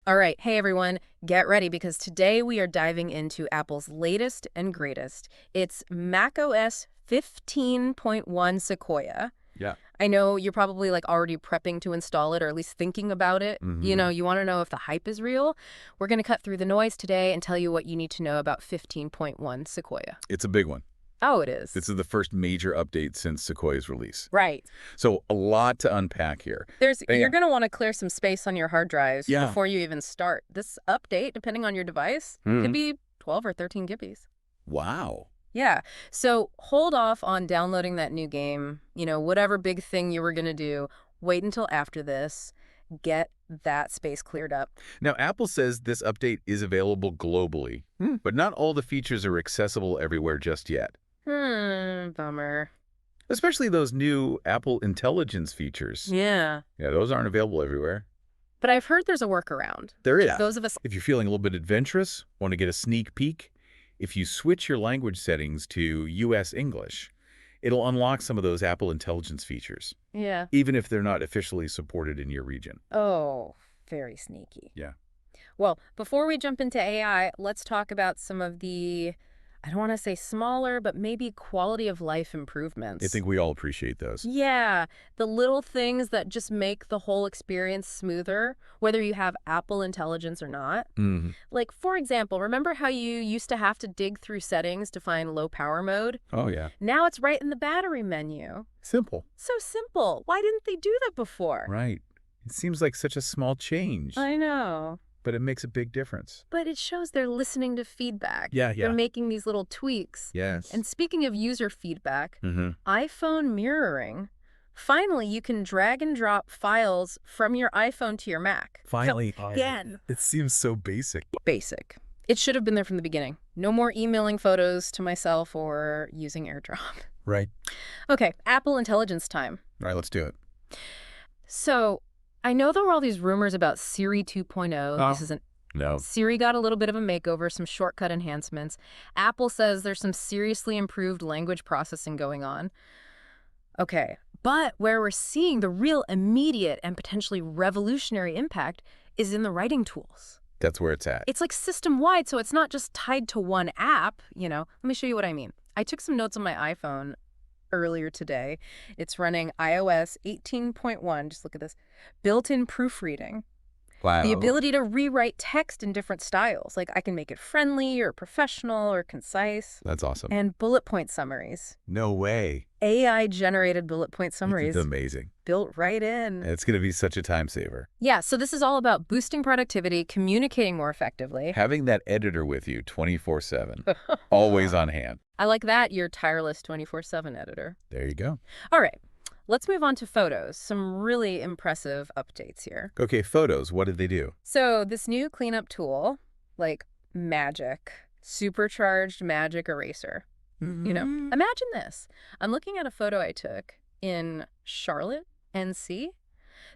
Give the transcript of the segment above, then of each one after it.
All right, hey everyone, get ready because today we are diving into Apple's latest and greatest. It's macOS 15.1 Sequoia. Yeah. I know you're probably already prepping to install it or at least thinking about it. Hmm. You want to know if the hype is real. We're going to cut through the noise today and tell you what you need to know about 15.1 Sequoia. It's a big one. Oh, it is. This is the first major update since Sequoia's release. Right. So a lot to unpack here. You're going to want to clear some space on your hard drives Yeah. before you even start. This update, depending on your device, could be 12 or 13 gibbies. Wow. Yeah. So hold off on downloading that new game, whatever big thing you were going to do. Wait until after this. Get that space cleared up. Now, Apple says this update is available globally, but not all the features are accessible everywhere just yet. Bummer. Especially those new Apple Intelligence features. Yeah. Yeah, those aren't available everywhere. But I've heard there's a workaround. There is. Those of us. If you're feeling a little bit adventurous, want to get a sneak peek, if you switch your language settings to US English, it'll unlock some of those Apple Intelligence features, Yeah. even if they're not officially supported in your region. Oh, very sneaky. Yeah. Well, before we jump into AI, let's talk about some of the, I don't want to say smaller, but maybe quality of life improvements. I think we all appreciate those. Yeah, the little things that just make the whole experience smoother, whether you have Apple Intelligence or not. Mm-hmm. Like, for example, remember how you used to have to dig through settings to find low power mode? Oh, yeah. Now it's right in the battery menu. Simple. So simple. Why didn't they do that before? Right. It seems like such a small change, I know. but it makes a big difference. But it shows they're listening to feedback. Yeah. They're making these little tweaks. Yes. And speaking of user feedback, Mm-hmm. iPhone mirroring. Finally, you can drag and drop files from your iPhone to your Mac. Finally. Again. It seems so basic. Basic. It should have been there from the beginning. No more emailing photos to myself or using AirDrop. Right. Okay, Apple Intelligence time. All right, let's do it. So, I know there were all these rumors about Siri 2.0. This isn't. No. Siri got a little bit of a makeover, some shortcut enhancements. Apple says there's some seriously improved language processing going on. Okay, but where we're seeing the real immediate and potentially revolutionary impact is in the writing tools. That's where it's at. It's like system-wide, so it's not just tied to one app, Let me show you what I mean. I took some notes on my iPhone earlier today. It's running iOS 18.1. Just look at this. Built-in proofreading. Wow. The ability to rewrite text in different styles. Like I can make it friendly or professional or concise. That's awesome. And bullet point summaries. No way. AI-generated bullet point summaries. It's amazing. Built right in. It's going to be such a time saver. Yeah, so this is all about boosting productivity, communicating more effectively. Having that editor with you 24/7, always on hand. I like that, your tireless 24/7 editor. There you go. All right, let's move on to photos. Some really impressive updates here. Okay, photos. What did they do? So this new cleanup tool, like Magic, supercharged Magic Eraser. Imagine this. I'm looking at a photo I took in Charlotte, NC.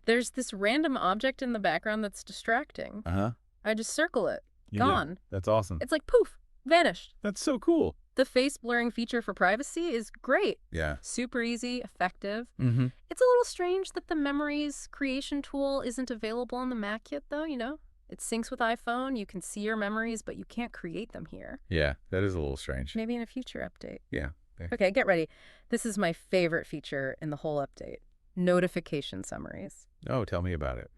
There's this random object in the background that's distracting. Uh-huh. I just circle it. Yeah, Gone. that's awesome. It's like poof, vanished. That's so cool. The face blurring feature for privacy is great. Yeah. Super easy, effective. Mm-hmm. It's a little strange that the Memories creation tool isn't available on the Mac yet, though, It syncs with iPhone. You can see your memories, but you can't create them here. Yeah, that is a little strange. Maybe in a future update. Yeah. Okay, get ready. This is my favorite feature in the whole update. Notification summaries. Oh, tell me about it.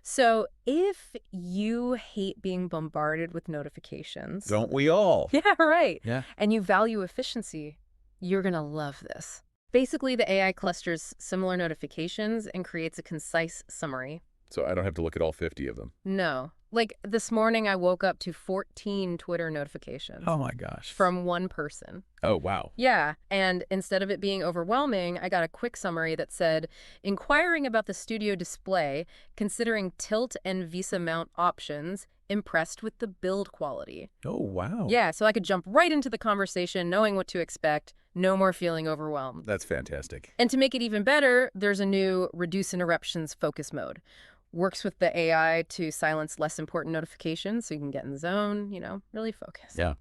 So if you hate being bombarded with notifications. Don't we all? Yeah, right. Yeah. And you value efficiency, you're going to love this. Basically, the AI clusters similar notifications and creates a concise summary. So I don't have to look at all 50 of them. No. Like this morning, I woke up to 14 Twitter notifications. Oh, my gosh. From one person. Oh, wow. Yeah, and instead of it being overwhelming, I got a quick summary that said, inquiring about the studio display, considering tilt and Visa mount options, impressed with the build quality. Oh, wow. Yeah, so I could jump right into the conversation, knowing what to expect, no more feeling overwhelmed. That's fantastic. And to make it even better, there's a new reduce interruptions focus mode. Works with the AI to silence less important notifications so you can get in the zone, really focus. Yeah.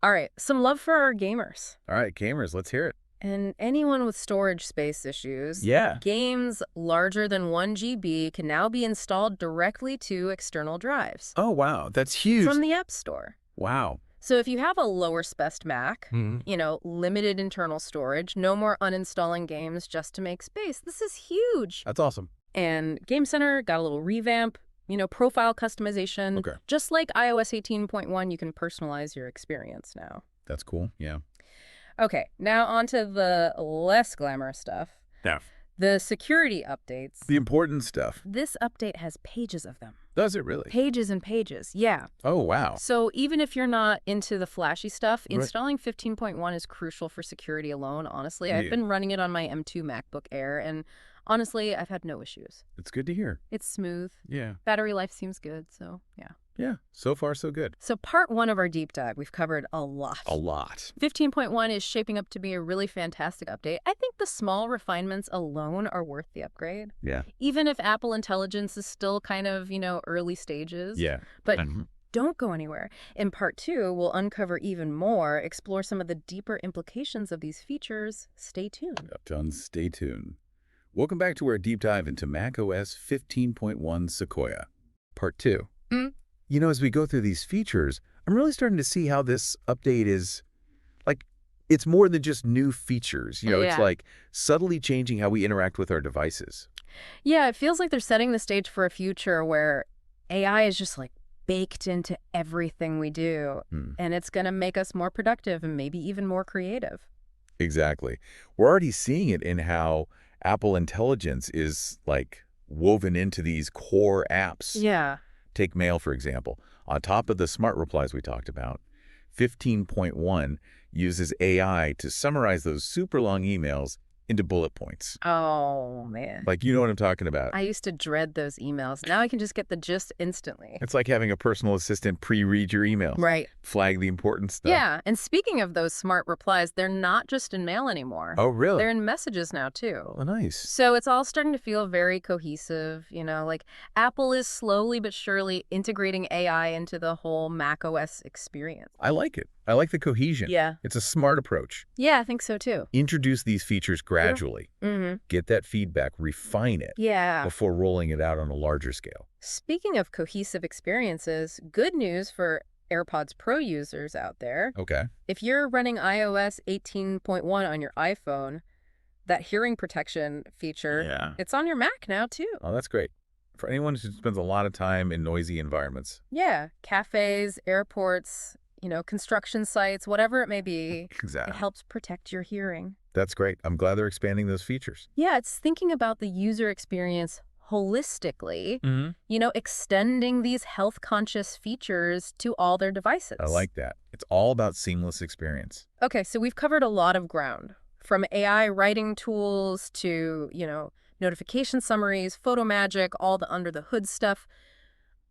All right, some love for our gamers. All right, gamers, let's hear it. And anyone with storage space issues, Yeah. games larger than 1 GB can now be installed directly to external drives Oh, wow. That's huge. from the App Store. Wow. So if you have a lower spec Mac, Mhm. limited internal storage, no more uninstalling games just to make space. This is huge. That's awesome. And Game Center got a little revamp, profile customization. Okay. Just like iOS 18.1, you can personalize your experience now. That's cool. Yeah. Okay, now on to the less glamorous stuff. Yeah. The security updates. The important stuff. This update has pages of them. Does it really? Pages and pages, yeah. Oh, wow. So even if you're not into the flashy stuff, Right. installing 15.1 is crucial for security alone, honestly. I've Yeah. been running it on my M2 MacBook Air, and honestly, I've had no issues. It's good to hear. It's smooth. Yeah. Battery life seems good, so yeah. Yeah. So far, so good. So part 1 of our deep dive, we've covered a lot. A lot. 15.1 is shaping up to be a really fantastic update. I think the small refinements alone are worth the upgrade. Yeah. Even if Apple Intelligence is still kind of, early stages. Yeah. But Mhm. don't go anywhere. In part 2, we'll uncover even more, explore some of the deeper implications of these features. Stay tuned. Done. Stay tuned. Welcome back to our deep dive into macOS 15.1 Sequoia. Part 2. Mm. As we go through these features, I'm really starting to see how this update is, it's more than just new features. It's Yeah. like subtly changing how we interact with our devices. Yeah, it feels like they're setting the stage for a future where AI is just baked into everything we do. Hmm. And it's going to make us more productive and maybe even more creative. Exactly. We're already seeing it in how Apple Intelligence is woven into these core apps. Yeah. Take Mail, for example. On top of the smart replies we talked about, 15.1 uses AI to summarize those super long emails into bullet points. Oh, man. You know what I'm talking about. I used to dread those emails. Now I can just get the gist instantly. It's like having a personal assistant pre-read your emails. Right. Flag the important stuff. Yeah. And speaking of those smart replies, they're not just in mail anymore. Oh, really? They're in messages now, too. Oh, nice. So it's all starting to feel very cohesive, Apple is slowly but surely integrating AI into the whole macOS experience. I like it. I like the cohesion. Yeah. It's a smart approach. Yeah, I think so, too. Introduce these features gradually. Mm-hmm. Get that feedback, refine it Yeah. before rolling it out on a larger scale. Speaking of cohesive experiences, good news for AirPods Pro users out there. Okay. If you're running iOS 18.1 on your iPhone, that hearing protection feature, Yeah. it's on your Mac now, too. Oh, that's great. For anyone who spends a lot of time in noisy environments. Yeah. Cafes, airports, construction sites, whatever it may be. It Exactly. helps protect your hearing. That's great. I'm glad they're expanding those features. Yeah, it's thinking about the user experience holistically, Mm-hmm. extending these health-conscious features to all their devices. I like that. It's all about seamless experience. Okay, so we've covered a lot of ground, from AI writing tools to, notification summaries, photo magic, all the under-the-hood stuff.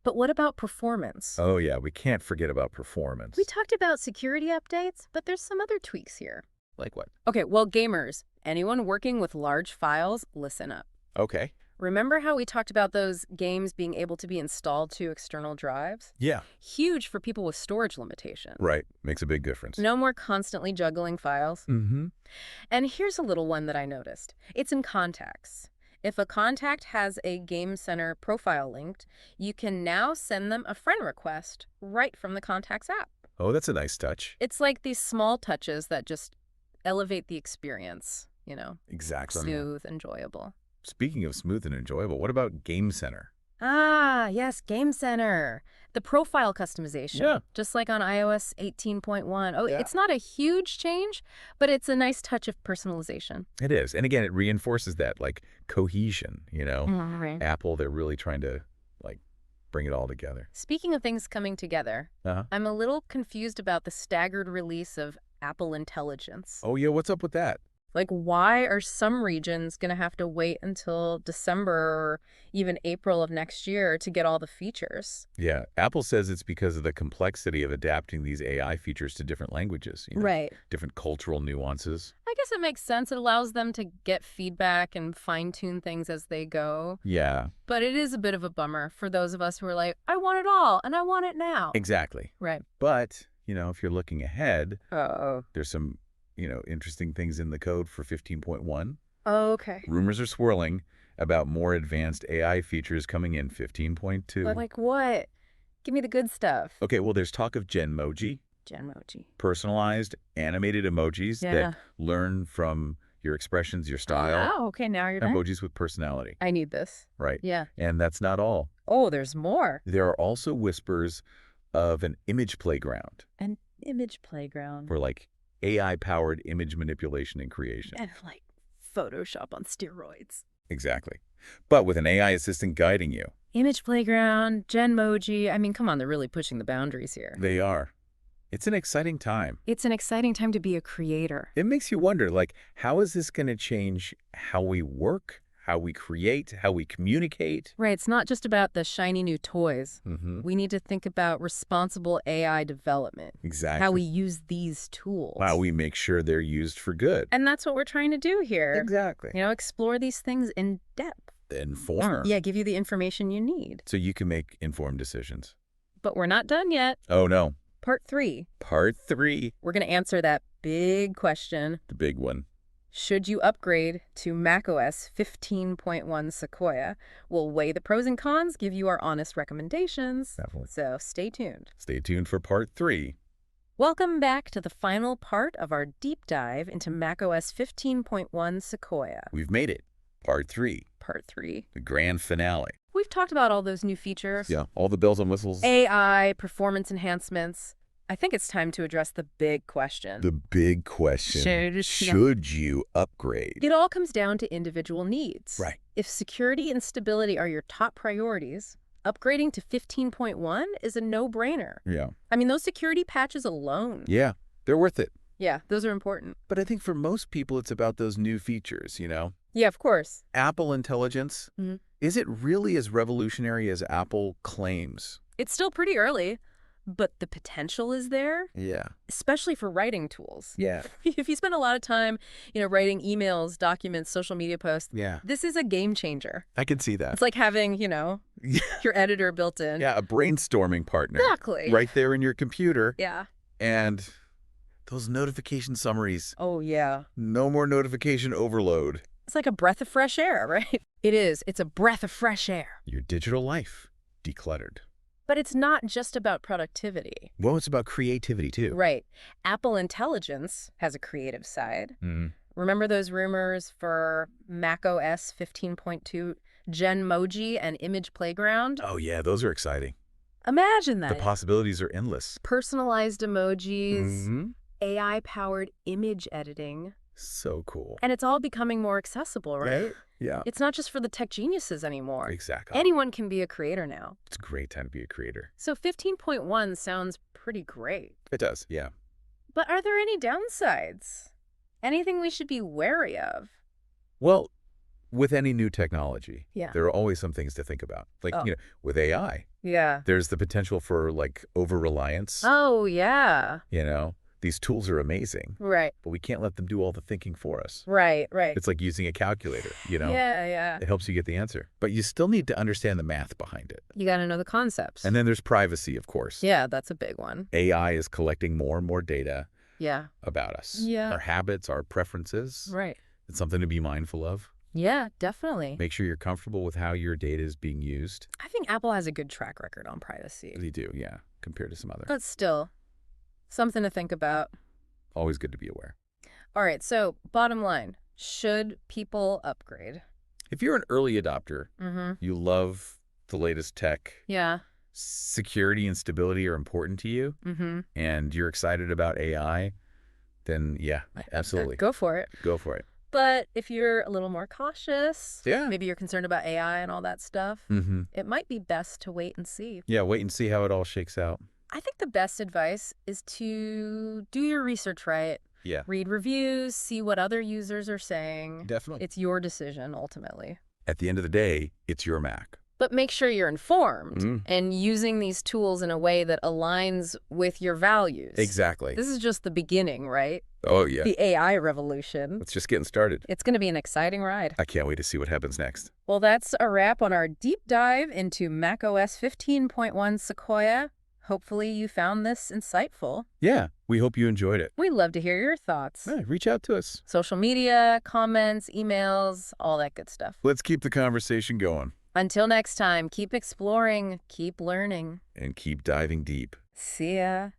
But what about performance? Oh, yeah. We can't forget about performance. We talked about security updates, but there's some other tweaks here. Like what? Okay, well, gamers, anyone working with large files, listen up. Okay. Remember how we talked about those games being able to be installed to external drives? Yeah. Huge for people with storage limitations. Right. Makes a big difference. No more constantly juggling files. Mm-hmm. And here's a little one that I noticed. It's in contacts. If a contact has a Game Center profile linked, you can now send them a friend request right from the Contacts app. Oh, that's a nice touch. It's like these small touches that just elevate the experience, Exactly. smooth, enjoyable. Speaking of smooth and enjoyable, what about Game Center? Ah, yes, Game Center. The profile customization. Yeah. Just like on iOS 18.1. Oh, Yeah. It's not a huge change, but it's a nice touch of personalization. It is. And again, it reinforces that cohesion, Right. Apple, they're really trying to bring it all together. Speaking of things coming together, Uh-huh. I'm a little confused about the staggered release of Apple Intelligence. Oh, yeah. What's up with that? Why are some regions going to have to wait until December or even April of next year to get all the features? Yeah. Apple says it's because of the complexity of adapting these AI features to different languages, Right. different cultural nuances. I guess it makes sense. It allows them to get feedback and fine-tune things as they go. Yeah, But it is a bit of a bummer for those of us who are like, I want it all, and I want it now. exactly. Right. But, if you're looking ahead, Uh-oh. there's some interesting things in the code for 15.1. Oh, okay. Rumors are swirling about more advanced AI features coming in 15.2. But like what? Give me the good stuff. Okay, well, there's talk of Genmoji, Genmoji. personalized animated emojis Yeah. that learn from your expressions, your style. Oh, okay. Now you're done. Emojis with personality, I need this. right? Yeah. And that's not all. Oh, there's more. There are also whispers of an image playground An image playground. for like AI-powered image manipulation and creation. And like Photoshop on steroids. Exactly. But with an AI assistant guiding you. Image playground, Genmoji. I mean, come on, they're really pushing the boundaries here. They are. It's an exciting time. It's an exciting time to be a creator. It makes you wonder, like, how is this going to change how we work, how we create, how we communicate? Right, it's not just about the shiny new toys. Mm-hmm. We need to think about responsible AI development. Exactly. How we use these tools. How we make sure they're used for good. And that's what we're trying to do here. Exactly. Explore these things in depth. Inform. Yeah, give you the information you need. So you can make informed decisions. But we're not done yet. Oh, no. Part 3. Part 3. We're going to answer that big question. The big one. Should you upgrade to macOS 15.1 Sequoia? We'll weigh the pros and cons, give you our honest recommendations. Definitely. So stay tuned. Stay tuned for part 3. Welcome back to the final part of our deep dive into macOS 15.1 Sequoia. We've made it. Part 3. Part 3. The grand finale. We've talked about all those new features. Yeah, all the bells and whistles. AI, performance enhancements. I think it's time to address the big question. The big question. Should you upgrade? It all comes down to individual needs. Right. If security and stability are your top priorities, upgrading to 15.1 is a no-brainer. Yeah. I mean, those security patches alone. Yeah, they're worth it. Yeah, those are important. But I think for most people, it's about those new features, Yeah, of course. Apple Intelligence, is it really as revolutionary as Apple claims? It's still pretty early, but the potential is there, Yeah. especially for writing tools. Yeah. If you spend a lot of time, writing emails, documents, social media posts, Yeah. this is a game changer. I can see that. It's like having, your editor built in. Yeah, a brainstorming partner. Exactly. Right there in your computer. Yeah. And those notification summaries. Oh, yeah. No more notification overload. It's like a breath of fresh air, right? It is. It's a breath of fresh air. Your digital life decluttered. But it's not just about productivity. Well, it's about creativity, too. Right. Apple Intelligence has a creative side. Remember those rumors for macOS 15.2 Genmoji and Image Playground? Oh, yeah, those are exciting. Imagine that. The possibilities are endless. Personalized emojis, AI-powered image editing. So cool. And it's all becoming more accessible, right? Yeah. It's not just for the tech geniuses anymore. Exactly. Anyone can be a creator now. It's a great time to be a creator. So 15.1 sounds pretty great. It does, yeah. But are there any downsides? Anything we should be wary of? Well, with any new technology, Yeah. there are always some things to think about. Like, with AI, Yeah. there's the potential for, like, over-reliance. Oh, yeah. These tools are amazing, Right. but we can't let them do all the thinking for us. Right. It's like using a calculator, Yeah. It helps you get the answer. But you still need to understand the math behind it. You got to know the concepts. And then there's privacy, of course. Yeah, that's a big one. AI is collecting more and more data Yeah. about us. Yeah. Our habits, our preferences. Right. It's something to be mindful of. Yeah, definitely. Make sure you're comfortable with how your data is being used. I think Apple has a good track record on privacy. They do, yeah, compared to some other. But still, something to think about. Always good to be aware. All right, so bottom line, should people upgrade? If you're an early adopter, you love the latest tech, Yeah. security and stability are important to you, and you're excited about AI, then yeah, absolutely. Go for it. Go for it. But if you're a little more cautious, Yeah. maybe you're concerned about AI and all that stuff, it might be best to wait and see. Yeah, wait and see how it all shakes out. I think the best advice is to do your research right. Yeah. Read reviews, see what other users are saying. Definitely. It's your decision, ultimately. At the end of the day, it's your Mac. But make sure you're informed and using these tools in a way that aligns with your values. Exactly. This is just the beginning, right? Oh, yeah. The AI revolution. It's just getting started. It's going to be an exciting ride. I can't wait to see what happens next. Well, that's a wrap on our deep dive into macOS 15.1 Sequoia. Hopefully you found this insightful. Yeah, we hope you enjoyed it. We'd love to hear your thoughts. Reach out to us. Social media, comments, emails, all that good stuff. Let's keep the conversation going. Until next time, keep exploring, keep learning. And keep diving deep. See ya.